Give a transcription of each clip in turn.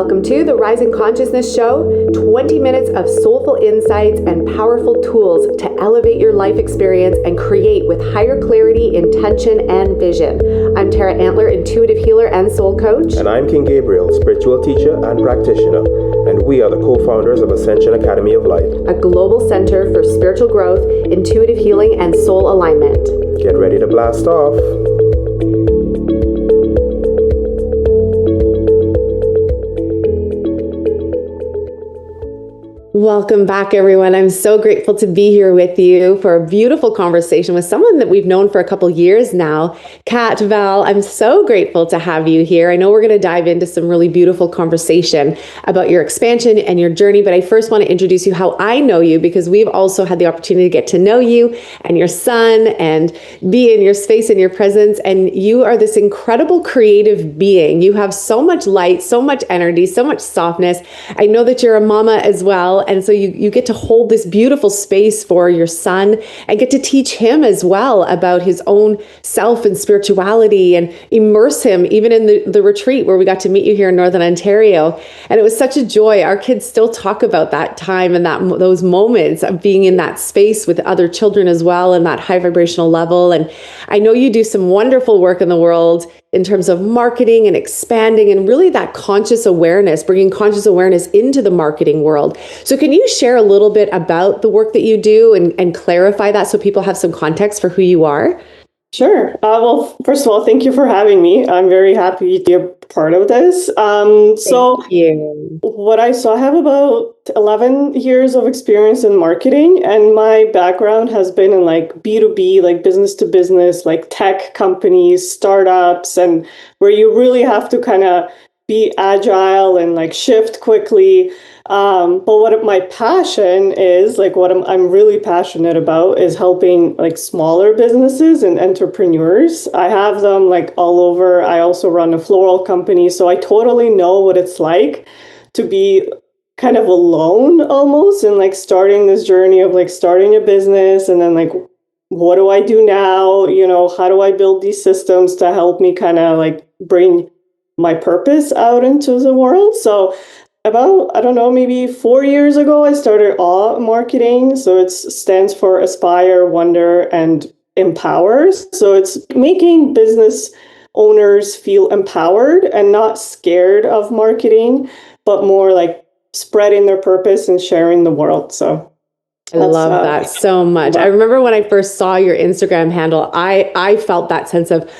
Welcome to the Rising Consciousness Show, 20 minutes of soulful insights and powerful tools to elevate your life experience and create with higher clarity, intention, and vision. I'm Tara Antler, intuitive healer and soul coach. And I'm King Gabriel, spiritual teacher and practitioner. And we are the co-founders of Ascension Academy of Life, a global center for spiritual growth, intuitive healing, and soul alignment. Get ready to blast off. Welcome back, everyone. I'm so grateful to be here with you for a beautiful conversation with someone that we've known for a couple years now. Kat, Val, I'm so grateful to have you here. I know we're going to dive into some really beautiful conversation about your expansion and your journey, but I first want to introduce you how I know you, because we've also had the opportunity to get to know you and your son and be in your space and your presence. And you are this incredible creative being. You have so much light, so much energy, so much softness. I know that you're a mama as well. And so you get to hold this beautiful space for your son and get to teach him as well about his own self and spirituality and immerse him even in the retreat where we got to meet you here in Northern Ontario. And it was such a joy. Our kids still talk about that time and those moments of being in that space with other children as well and that high vibrational level. And I know you do some wonderful work in the world in terms of marketing and expanding and really that conscious awareness, bringing conscious awareness into the marketing world. So can you share a little bit about the work that you do and clarify that so people have some context for who you are? Sure. Well, first of all, thank you for having me. I'm very happy to be a part of this. Thank you. I have about 11 years of experience in marketing, and my background has been in like B2B, like business to business, like tech companies, startups, and where you really have to kind of be agile and like shift quickly. But what my passion is, like what I'm really passionate about is helping like smaller businesses and entrepreneurs. I have them like all over. I also run a floral company, so I totally know what it's like to be kind of alone almost and like starting this journey of like starting a business and then like, what do I do now? You know, how do I build these systems to help me kind of like bring my purpose out into the world? So about, I don't know, maybe 4 years ago, I started AWE Marketing. So it stands for Aspire, Wonder, and Empowers. So it's making business owners feel empowered and not scared of marketing, but more like spreading their purpose and sharing the world. So I love that so much. I remember when I first saw your Instagram handle, I felt that sense of,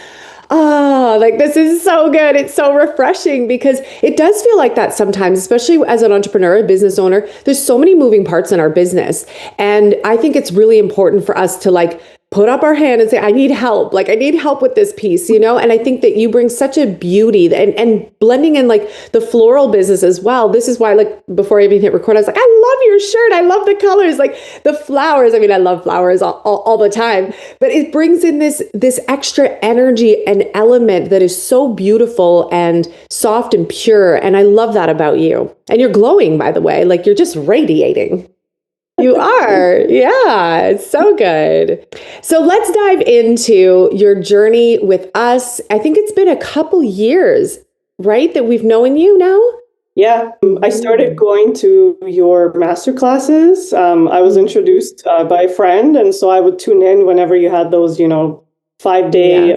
like this is so good. It's so refreshing because it does feel like that sometimes, especially as an entrepreneur, a business owner. There's so many moving parts in our business. And I think it's really important for us to like put up our hand and say, I need help. Like I need help with this piece, you know? And I think that you bring such a beauty and blending in like the floral business as well. This is why, like, before I even hit record, I was like, I love your shirt. I love the colors, like the flowers. I mean, I love flowers all the time, but it brings in this extra energy and element that is so beautiful and soft and pure. And I love that about you. And you're glowing, by the way, like you're just radiating. You are. Yeah, it's so good. So let's dive into your journey with us. I think it's been a couple years, right, that we've known you now? Yeah, I started going to your master classes. I was introduced by a friend, and so I would tune in whenever you had those, 5-day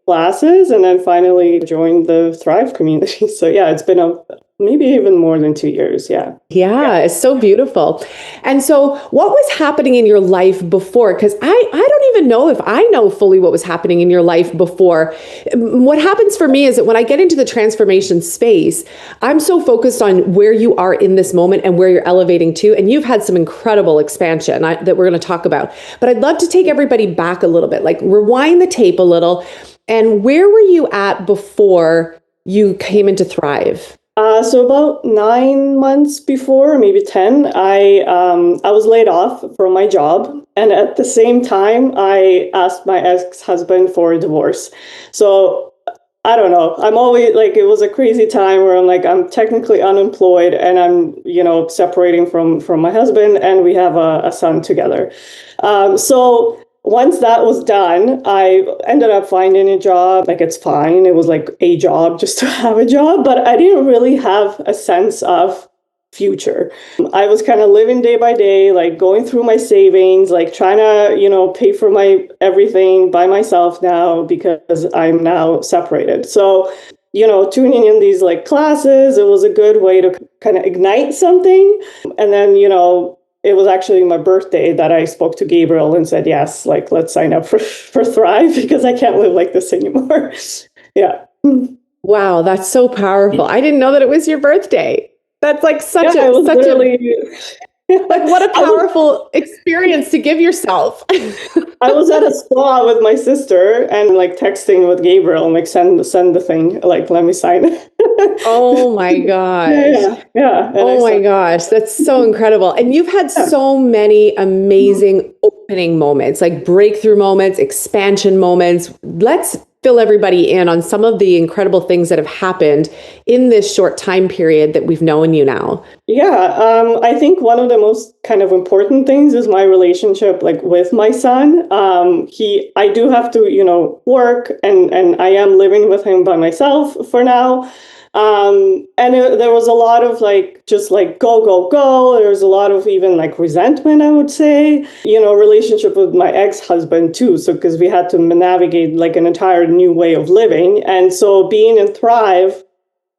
classes, and then finally joined the Thrive community. So yeah, it's been maybe even more than 2 years. Yeah. Yeah, it's so beautiful. And so what was happening in your life before? Because I don't even know if I know fully what was happening in your life before. What happens for me is that when I get into the transformation space, I'm so focused on where you are in this moment and where you're elevating to. And you've had some incredible expansion that we're going to talk about. But I'd love to take everybody back a little bit, like rewind the tape a little. And where were you at before you came into Thrive? So about 9 months before, maybe 10, I was laid off from my job. And at the same time, I asked my ex-husband for a divorce. So I don't know. I'm always like, it was a crazy time where I'm like, I'm technically unemployed and I'm, separating from my husband and we have a son together. So once that was done, I ended up finding a job. Like, it's fine. It was like a job just to have a job, but I didn't really have a sense of future. I was kind of living day by day, like going through my savings, like trying to, pay for my everything by myself now because I'm now separated. So, tuning in these like classes, it was a good way to kind of ignite something. And then, it was actually my birthday that I spoke to Gabriel and said, yes, like, let's sign up for Thrive because I can't live like this anymore. Yeah. Wow, that's so powerful. I didn't know that it was your birthday. That's like such Yeah, a it was such literally a like what a powerful experience to give yourself. I was at a spa with my sister and like texting with Gabriel and like send the thing, like let me sign it. Oh my gosh. Yeah. And Oh my gosh, that's so incredible. And you've had yeah. so many amazing opening moments, like breakthrough moments, expansion moments. Let's fill everybody in on some of the incredible things that have happened in this short time period that we've known you now. Yeah, I think one of the most kind of important things is my relationship, like with my son. I do have to, work, and I am living with him by myself for now. There was a lot of like, just like go, go, go. There was a lot of even like resentment, I would say, relationship with my ex-husband too. So, because we had to navigate like an entire new way of living. And so being in Thrive,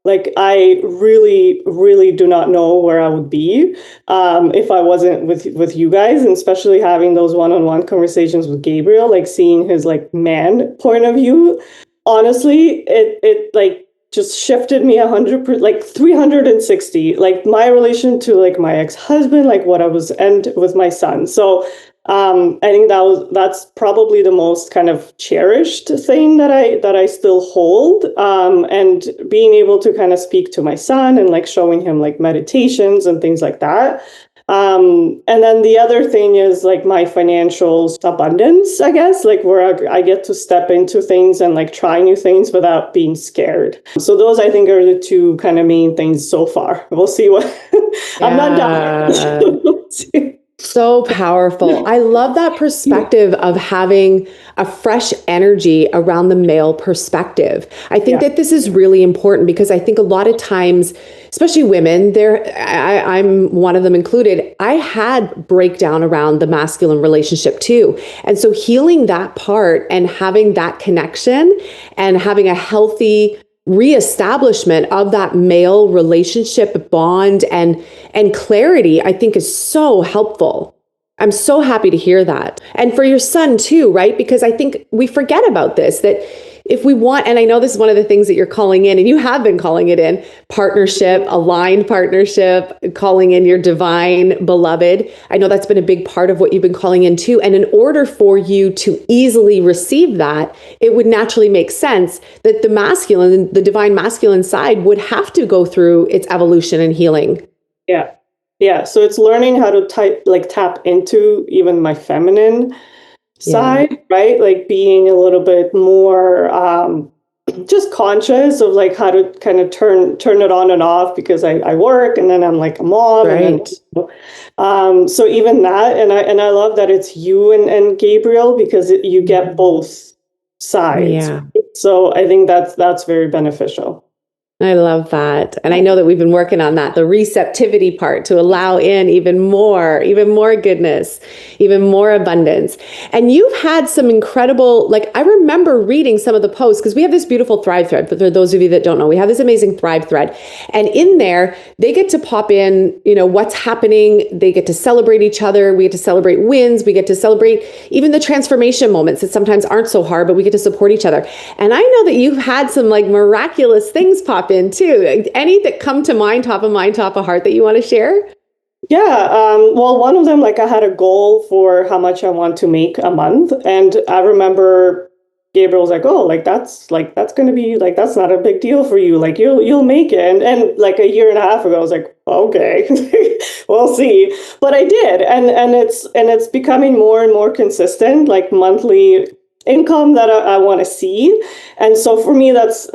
like, I really, really do not know where I would be if I wasn't with you guys, and especially having those one-on-one conversations with Gabriel, like seeing his like man point of view. Honestly, it like just shifted me 100%, like 360, like my relation to like my ex-husband, like what I was, and with my son. So I think that's probably the most kind of cherished thing that I still hold. And being able to kind of speak to my son and like showing him like meditations and things like that. And then the other thing is like my financial abundance, I guess, like where I get to step into things and like try new things without being scared. So those I think are the two kind of main things so far. We'll see what I'm not done. So powerful. I love that perspective of having a fresh energy around the male perspective. I think that this is really important because I think a lot of times, especially women, I'm one of them included, I had breakdown around the masculine relationship too. And so healing that part and having that connection and having a healthy reestablishment of that male relationship bond and clarity, I think is so helpful. I'm so happy to hear that. And for your son too, right? Because I think we forget about this, that if we want, and I know this is one of the things that you're calling in, and you have been calling it in, partnership, aligned partnership, calling in your divine beloved. I know that's been a big part of what you've been calling in too. And in order for you to easily receive that, it would naturally make sense that the divine masculine side would have to go through its evolution and healing. Yeah. Yeah. So it's learning how to tap into even my feminine side, right? Like being a little bit more just conscious of like how to kind of turn it on and off, because I work and then I'm like a mom, right. And then so even that, and I love that it's you and Gabriel, because you get both sides. Yeah. So I think that's very beneficial. I love that. And I know that we've been working on that, the receptivity part, to allow in even more goodness, even more abundance. And you've had some incredible, like, I remember reading some of the posts, because we have this beautiful Thrive thread. But for those of you that don't know, we have this amazing Thrive thread. And in there, they get to pop in, what's happening. They get to celebrate each other. We get to celebrate wins. We get to celebrate even the transformation moments that sometimes aren't so hard, but we get to support each other. And I know that you've had some like miraculous things pop in too. Any that come to mind, top of heart, that you want to share? Yeah. Well, one of them, like I had a goal for how much I want to make a month. And I remember Gabriel was like, oh, that's going to be like, that's not a big deal for you. Like you'll make it. And like a year and a half ago, I was like, okay, we'll see. But I did. And it's becoming more and more consistent, like monthly income that I want to see. And so for me, that's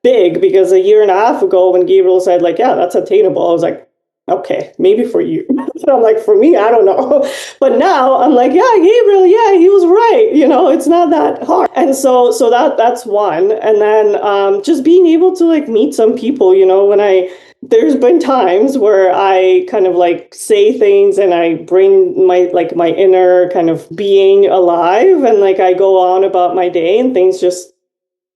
big, because a year and a half ago when Gabriel said like, yeah, that's attainable, I was like, okay, maybe for you. But I'm like, for me, I don't know. But now I'm like, yeah, Gabriel, yeah, he was right. It's not that hard. And so that's one. And then just being able to like meet some people, when there's been times where I kind of like say things and I bring my inner kind of being alive, and like I go on about my day and things just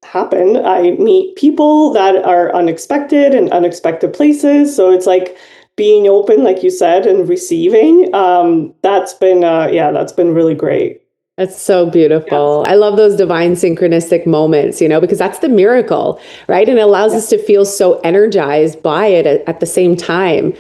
happen. I meet people that are unexpected in unexpected places. So it's like being open, like you said, and receiving. That's been really great. That's so beautiful. I love those divine synchronistic moments, because that's the miracle, right? And it allows us to feel so energized by it at the same time.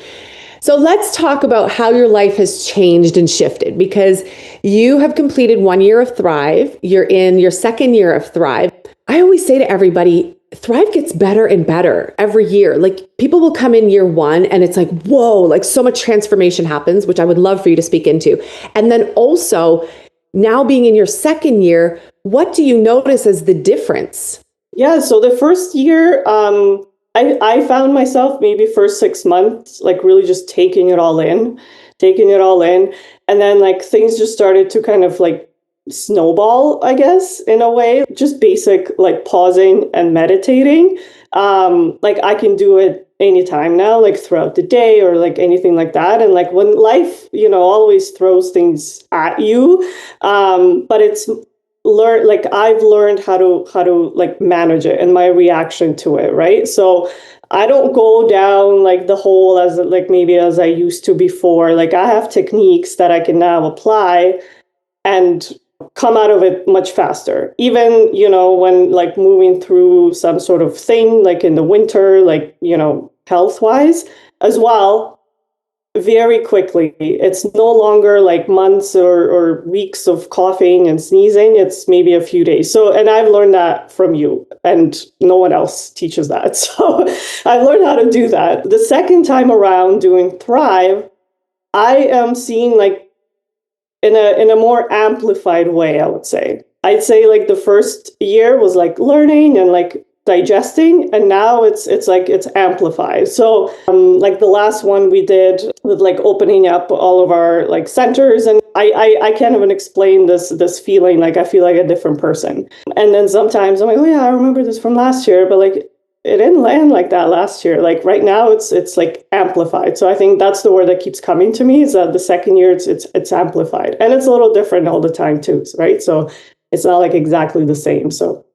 So let's talk about how your life has changed and shifted, because you have completed 1 year of Thrive. You're in your second year of Thrive. I always say to everybody, Thrive gets better and better every year. Like people will come in year one and it's like, whoa, like so much transformation happens, which I would love for you to speak into. And then also now being in your second year, what do you notice as the difference? Yeah, so the first year, I found myself maybe first 6 months, like really just taking it all in. And then like things just started to kind of like snowball, I guess, in a way, just basic like pausing and meditating. Like I can do it anytime now, like throughout the day or like anything like that. And like when life, always throws things at you, but it's I've learned how to like manage it and my reaction to it, right? So I don't go down like the hole as like maybe as I used to before. Like I have techniques that I can now apply and come out of it much faster. Even, when like moving through some sort of thing, like in the winter, like, health wise as well, very quickly. It's no longer like months or weeks of coughing and sneezing. It's maybe a few days. So, and I've learned that from you, and no one else teaches that. So I've learned how to do that. The second time around doing Thrive, I am seeing like in a more amplified way, I would say. I'd say like the first year was like learning and like digesting, and now it's like it's amplified. So like the last one we did with like opening up all of our like centers, and I can't even explain this feeling. Like I feel like a different person. And then sometimes I'm like, oh yeah, I remember this from last year, but like it didn't land like that last year. Like right now it's like amplified. So I think that's the word that keeps coming to me, is that the second year it's amplified. And it's a little different all the time too, right? So it's not like exactly the same. So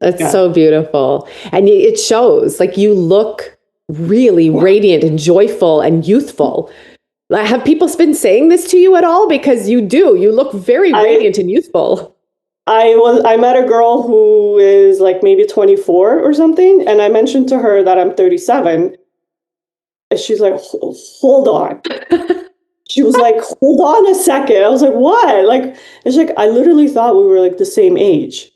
that's so beautiful. And it shows, like you look really radiant and joyful and youthful. Have people been saying this to you at all? Because you do. You look very radiant and youthful. I met a girl who is like maybe 24 or something, and I mentioned to her that I'm 37. And she's like, hold on. She was like, hold on a second. I was like, what? Like, it's like, I literally thought we were like the same age.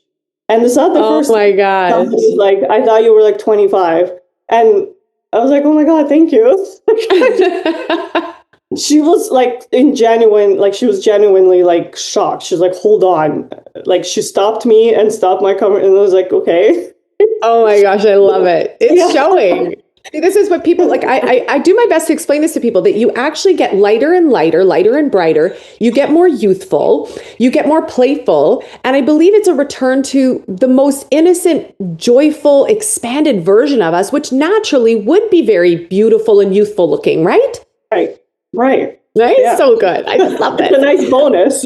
And it's not the first. Oh my God. Like, I thought you were like 25. And I was like, oh my God, thank you. She was like she was genuinely like shocked. She was like, hold on. Like she stopped me and stopped my comment. And I was like, okay. Oh my gosh, I love it. It's showing. See, this is what people like. I do my best to explain this to people, that you actually get lighter and lighter, lighter and brighter. You get more youthful, you get more playful. And I believe it's a return to the most innocent, joyful, expanded version of us, which naturally would be very beautiful and youthful looking, right? Right. Right? Yeah. So good. I just love it. It's a nice bonus.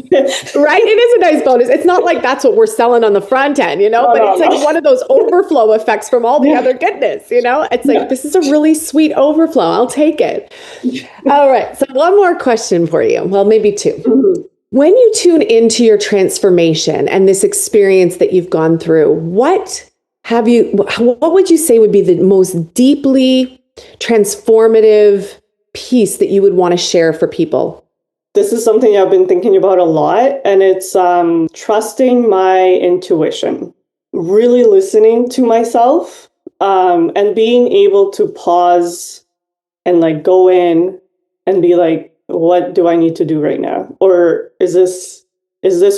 Right? It is a nice bonus. It's not like that's what we're selling on the front end, but it's like one of those overflow effects from all the other goodness, It's like, this is a really sweet overflow. I'll take it. All right. So one more question for you. Well, maybe two. Mm-hmm. When you tune into your transformation and this experience that you've gone through, what would you say would be the most deeply transformative piece that you would want to share for people? This is something I've been thinking about a lot, and it's trusting my intuition, really listening to myself, and being able to pause and like go in and be like, what do I need to do right now? Or is this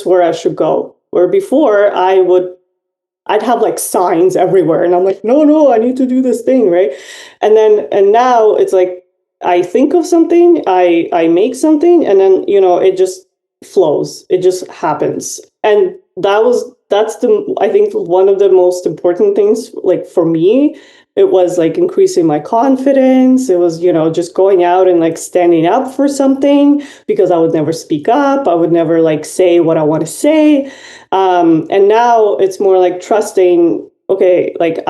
where I should go? Where before I'd have like signs everywhere, and I'm like, no, I need to do this thing, right? And now it's like, I think of something, I make something, and then, it just flows. It just happens. And that's I think one of the most important things, like for me. It was like increasing my confidence. It was, just going out and like standing up for something, because I would never speak up. I would never like say what I want to say. And now it's more like trusting, okay, like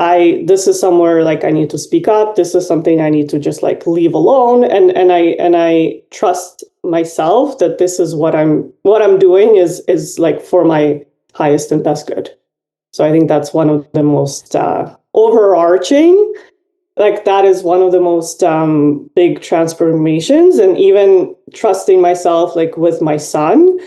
this is somewhere like I need to speak up. This is something I need to just like leave alone. And I trust myself that this is what I'm doing is like for my highest and best good. So I think that's one of the most overarching, like that is one of the most big transformations. And even trusting myself, like with my son,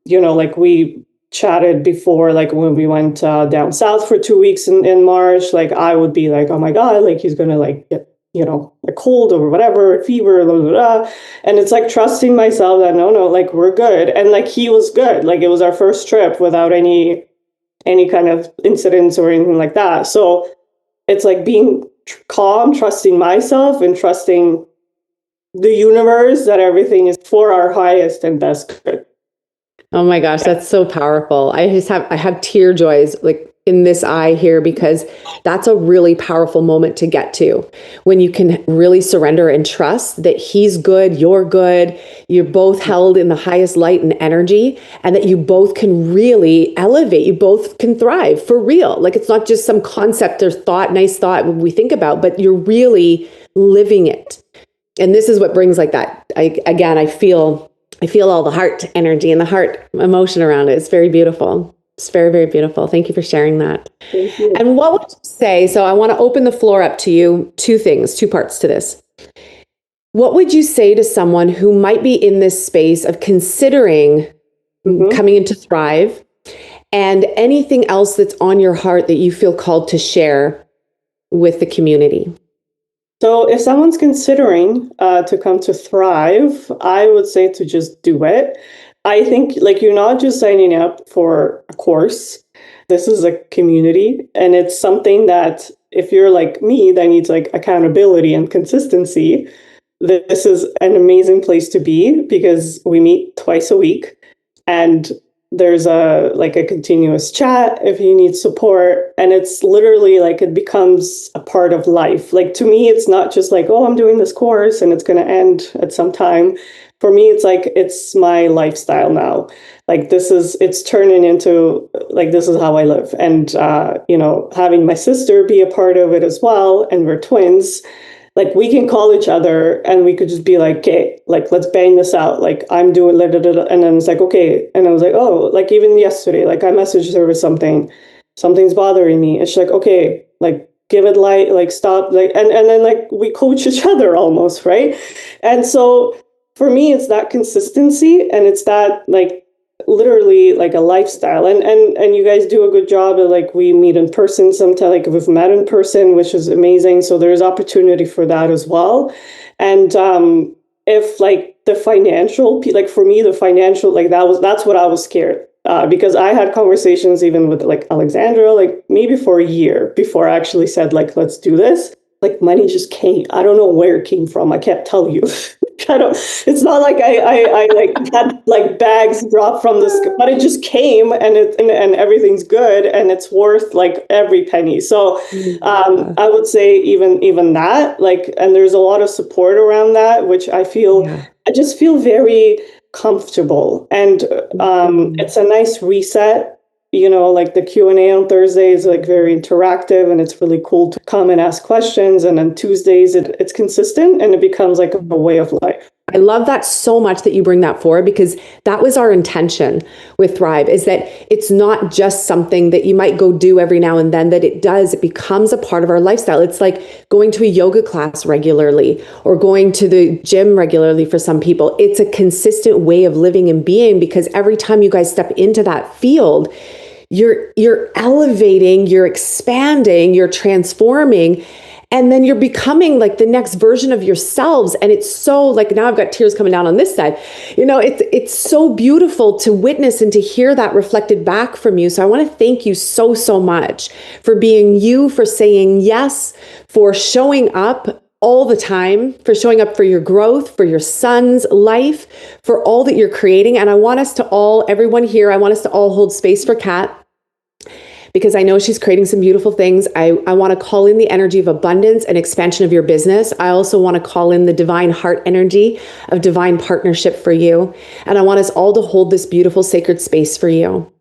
like we chatted before, like when we went down south for 2 weeks in March, like I would be like, oh my God, like he's gonna like get, a cold or whatever, fever, blah, blah, blah. And it's like trusting myself that no, like we're good. And like he was good. Like it was our first trip without any kind of incidents or anything like that. So it's like being calm, trusting myself and trusting the universe that everything is for our highest and best good. Oh my gosh, that's so powerful. I have tear joys like in this eye here, because that's a really powerful moment to get to, when you can really surrender and trust that he's good, you're both held in the highest light and energy, and that you both can really elevate, you both can thrive for real. Like it's not just some concept or thought, nice thought we think about, but you're really living it. And this is what brings like that. I feel all the heart energy and the heart emotion around it. It's very beautiful. It's very, very beautiful. Thank you for sharing that. Thank you. And what would you say? So I want to open the floor up to you. Two parts to this. What would you say to someone who might be in this space of considering coming into Thrive, and anything else that's on your heart that you feel called to share with the community? So if someone's considering to come to Thrive, I would say to just do it. I think like you're not just signing up for a course. This is a community, and it's something that if you're like me that needs like accountability and consistency, this is an amazing place to be, because we meet twice a week and there's a continuous chat if you need support, and it's literally like it becomes a part of life. Like to me, it's not just like, oh, I'm doing this course and it's going to end at some time. For me, it's like it's my lifestyle now. Like it's turning into like this is how I live. And having my sister be a part of it as well, and we're twins, like we can call each other and we could just be like, okay, like let's bang this out. Like I'm doing da, da, da, da. And then it's like, okay. And I was like, oh, like even yesterday, like I messaged her with something's bothering me. And she's like, okay, like give it light, like stop, like and then like we coach each other almost, right? And so for me, it's that consistency, and it's that like literally like a lifestyle. And you guys do a good job of like we meet in person sometimes, like we've met in person, which is amazing. So there's opportunity for that as well. And if like the financial, like for me, the financial, like that's what I was scared. Because I had conversations even with like Alexandra, like maybe for a year before I actually said like, let's do this. Like money just came. I don't know where it came from. I can't tell you. It's not like I like had like bags dropped from the sky, but it just came, and and everything's good, and it's worth like every penny. So I would say even that, like, and there's a lot of support around that, which I just feel very comfortable, and it's a nice reset. Like the Q&A on Thursday is like very interactive, and it's really cool to come and ask questions. And on Tuesdays, it's consistent, and it becomes like a way of life. I love that so much that you bring that forward, because that was our intention with Thrive, is that it's not just something that you might go do every now and then, that it becomes a part of our lifestyle. It's like going to a yoga class regularly or going to the gym regularly for some people. It's a consistent way of living and being, because every time you guys step into that field, you're elevating, you're expanding, you're transforming, and then you're becoming like the next version of yourselves. And it's so like, now I've got tears coming down on this side. It's so beautiful to witness and to hear that reflected back from you. So I want to thank you so, so much for being you, for saying yes, for showing up all the time, for showing up for your growth, for your son's life, for all that you're creating. And I want us to all, everyone here, I want us to all hold space for Kat, because I know she's creating some beautiful things. I want to call in the energy of abundance and expansion of your business. I also want to call in the divine heart energy of divine partnership for you. And I want us all to hold this beautiful sacred space for you,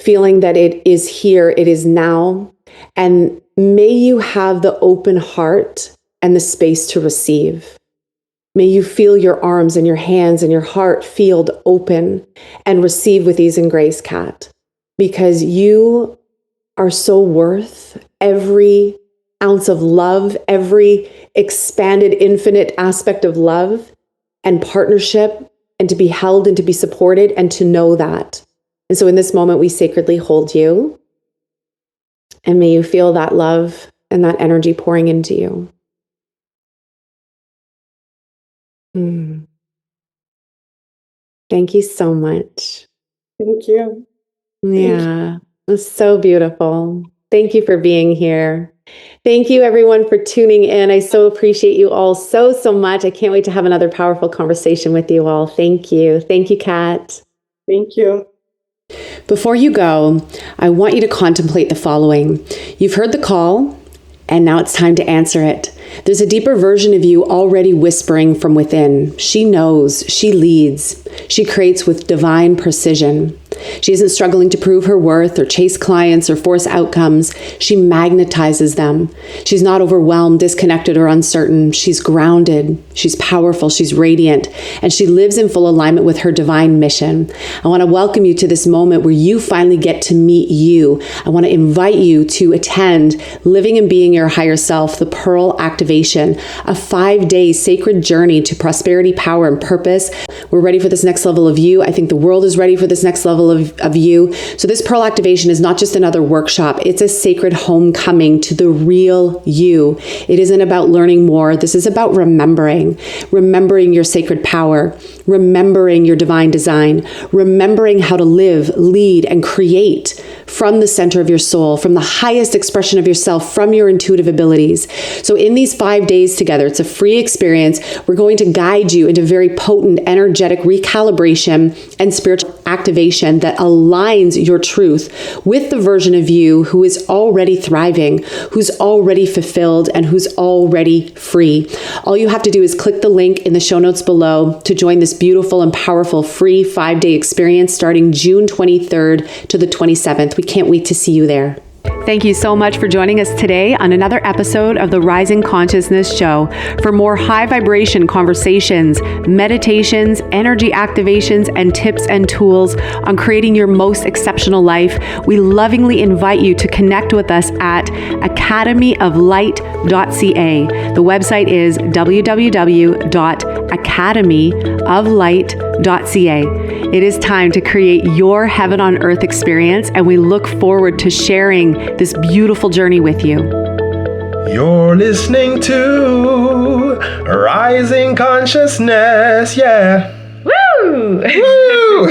feeling that it is here, it is now. And may you have the open heart and the space to receive. May you feel your arms and your hands and your heart field open and receive with ease and grace, Kat, because you are so worth every ounce of love, every expanded, infinite aspect of love and partnership, and to be held and to be supported and to know that. And so in this moment, we sacredly hold you, and may you feel that love and that energy pouring into you. Thank you so much. Thank you. Yeah, it was so beautiful. Thank you for being here. Thank you, everyone, for tuning in. I so appreciate you all so, so much. I can't wait to have another powerful conversation with you all. Thank you. Thank you, Kat. Thank you. Before you go, I want you to contemplate the following. You've heard the call, and now it's time to answer it. There's a deeper version of you already whispering from within. She knows, she leads, she creates with divine precision. She isn't struggling to prove her worth or chase clients or force outcomes. She magnetizes them. She's not overwhelmed, disconnected, or uncertain. She's grounded. She's powerful. She's radiant. And she lives in full alignment with her divine mission. I want to welcome you to this moment where you finally get to meet you. I want to invite you to attend Living and Being Your Higher Self, the Pearl Activation, a 5-day sacred journey to prosperity, power, and purpose. We're ready for this next level of you. I think the world is ready for this next level of you. So this Pearl Activation is not just another workshop. It's a sacred homecoming to the real you. It isn't about learning more. This is about remembering your sacred power, remembering your divine design, remembering how to live, lead, and create from the center of your soul, from the highest expression of yourself, from your intuitive abilities. So in these 5 days together, it's a free experience. We're going to guide you into very potent, energetic recalibration and spiritual activation that aligns your truth with the version of you who is already thriving, who's already fulfilled, and who's already free. All you have to do is click the link in the show notes below to join this beautiful and powerful free 5-day experience starting June 23rd to the 27th. We can't wait to see you there. Thank you so much for joining us today on another episode of the Rising Consciousness Show. For more high vibration conversations, meditations, energy activations, and tips and tools on creating your most exceptional life, we lovingly invite you to connect with us at academyoflight.ca. The website is www.academyoflight.ca. It is time to create your heaven on earth experience, and we look forward to sharing this beautiful journey with you. You're listening to Rising Consciousness, yeah. Woo! Woo!